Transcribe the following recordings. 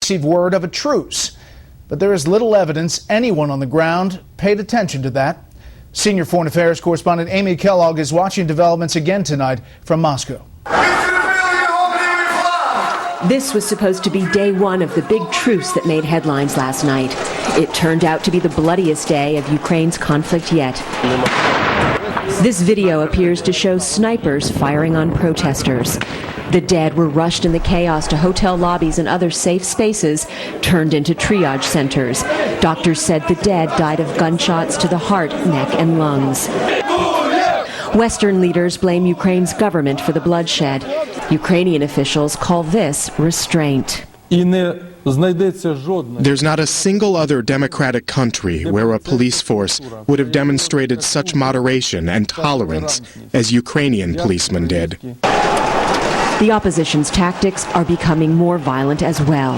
received word of a truce. But there is little evidence anyone on the ground paid attention to that. Senior Foreign Affairs correspondent Amy Kellogg is watching developments again tonight from Moscow. This was supposed to be day one of the big truce that made headlines last night. It turned out to be the bloodiest day of Ukraine's conflict yet. This video appears to show snipers firing on protesters. The dead were rushed in the chaos to hotel lobbies and other safe spaces turned into triage centers. Doctors said the dead died of gunshots to the heart, neck, and lungs. Western leaders blame Ukraine's government for the bloodshed. Ukrainian officials call this restraint. There's not a single other democratic country where a police force would have demonstrated such moderation and tolerance as Ukrainian policemen did. The opposition's tactics are becoming more violent as well.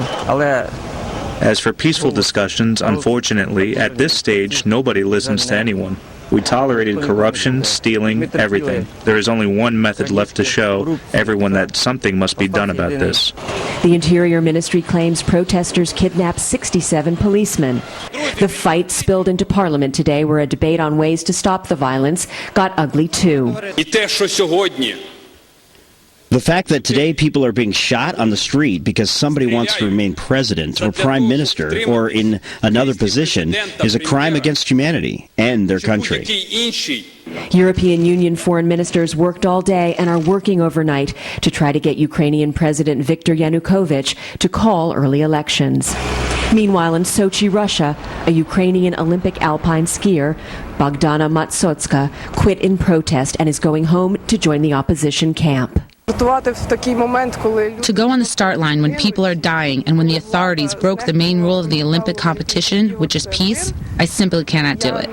As for peaceful discussions, unfortunately, at this stage, nobody listens to anyone. We tolerated corruption, stealing, everything. There is only one method left to show everyone that something must be done about this. The Interior Ministry claims protesters kidnapped 67 policemen. The fight spilled into Parliament today, where a debate on ways to stop the violence got ugly too. The fact that today people are being shot on the street because somebody wants to remain president or prime minister or in another position is a crime against humanity and their country. European Union foreign ministers worked all day and are working overnight to try to get Ukrainian President Viktor Yanukovych to call early elections. Meanwhile, in Sochi, Russia, a Ukrainian Olympic alpine skier, Bogdana Matsotska, quit in protest and is going home to join the opposition camp. To go on the start line when people are dying and when the authorities broke the main rule of the Olympic competition, which is peace, I simply cannot do it.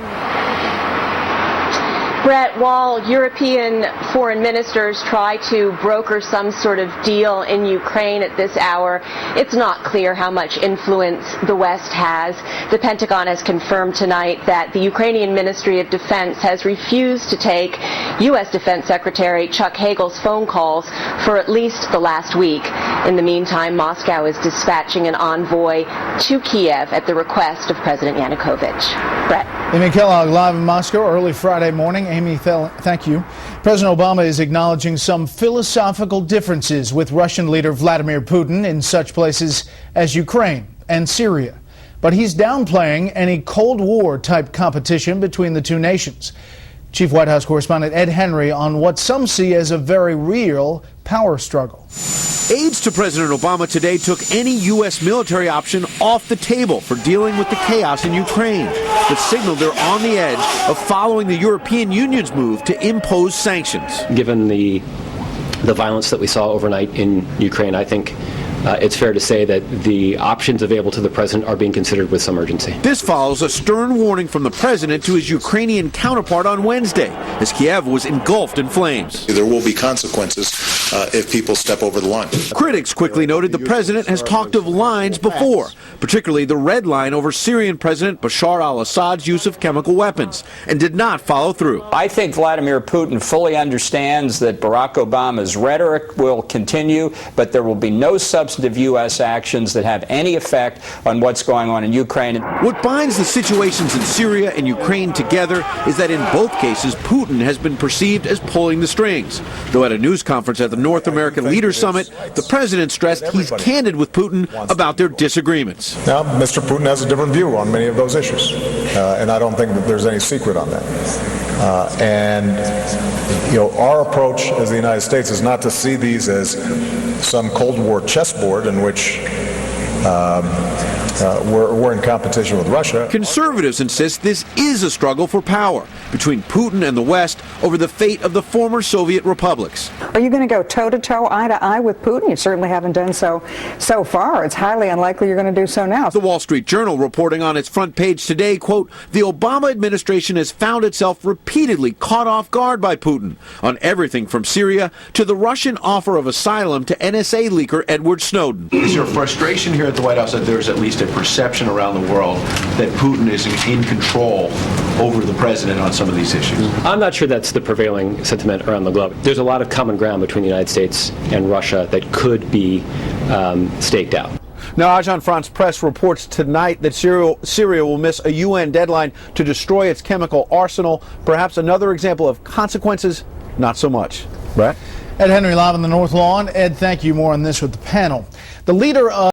Brett, while European foreign ministers try to broker some sort of deal in Ukraine at this hour, it's not clear how much influence the West has. The Pentagon has confirmed tonight that the Ukrainian Ministry of Defense has refused to take U.S. Defense Secretary Chuck Hagel's phone calls for at least the last week. In the meantime, Moscow is dispatching an envoy to Kiev at the request of President Yanukovych. Brett. Amy Kellogg live in Moscow early Friday morning. Amy, thank you. President Obama is acknowledging some philosophical differences with Russian leader Vladimir Putin in such places as Ukraine and Syria. But he's downplaying any Cold War type competition between the two nations. Chief White House correspondent Ed Henry on what some see as a very real power struggle. Aides to President Obama today took any U.S. military option off the table for dealing with the chaos in Ukraine, but signaled they're on the edge of following the European Union's move to impose sanctions. Given the violence that we saw overnight in Ukraine, I think it's fair to say that the options available to the president are being considered with some urgency. This follows a stern warning from the president to his Ukrainian counterpart on Wednesday, as Kiev was engulfed in flames. There will be consequences if people step over the line. Critics quickly noted the president has talked of lines before, particularly the red line over Syrian President Bashar al-Assad's use of chemical weapons, and did not follow through. I think Vladimir Putin fully understands that Barack Obama's rhetoric will continue, but there will be no substantive U.S. actions that have any effect on what's going on in Ukraine. What binds the situations in Syria and Ukraine together is that in both cases, Putin has been perceived as pulling the strings. Though at a news conference at the North American Leaders Summit, the president stressed he's candid with Putin about their disagreements. Now, Mr. Putin has a different view on many of those issues, and I don't think that there's any secret on that. Our approach as the United States is not to see these as some Cold War chessboard in which we're in competition with Russia. Conservatives insist this is a struggle for power between Putin and the West over the fate of the former Soviet republics. Are you going to go toe-to-toe, eye-to-eye with Putin? You certainly haven't done so far. It's highly unlikely you're going to do so now. The Wall Street Journal reporting on its front page today, quote, the Obama administration has found itself repeatedly caught off guard by Putin on everything from Syria to the Russian offer of asylum to NSA leaker Edward Snowden. Is there a frustration here at the White House that there's at least a perception around the world that Putin is in control over the president on some of these issues? I'm not sure that's the prevailing sentiment around the globe. There's a lot of common ground between the United States and Russia that could be staked out. Now, Agence France Presse reports tonight that Syria will miss a UN deadline to destroy its chemical arsenal. Perhaps another example of consequences, not so much. Brett? Ed Henry live on the North Lawn. Ed, thank you. More on this with the panel. The leader of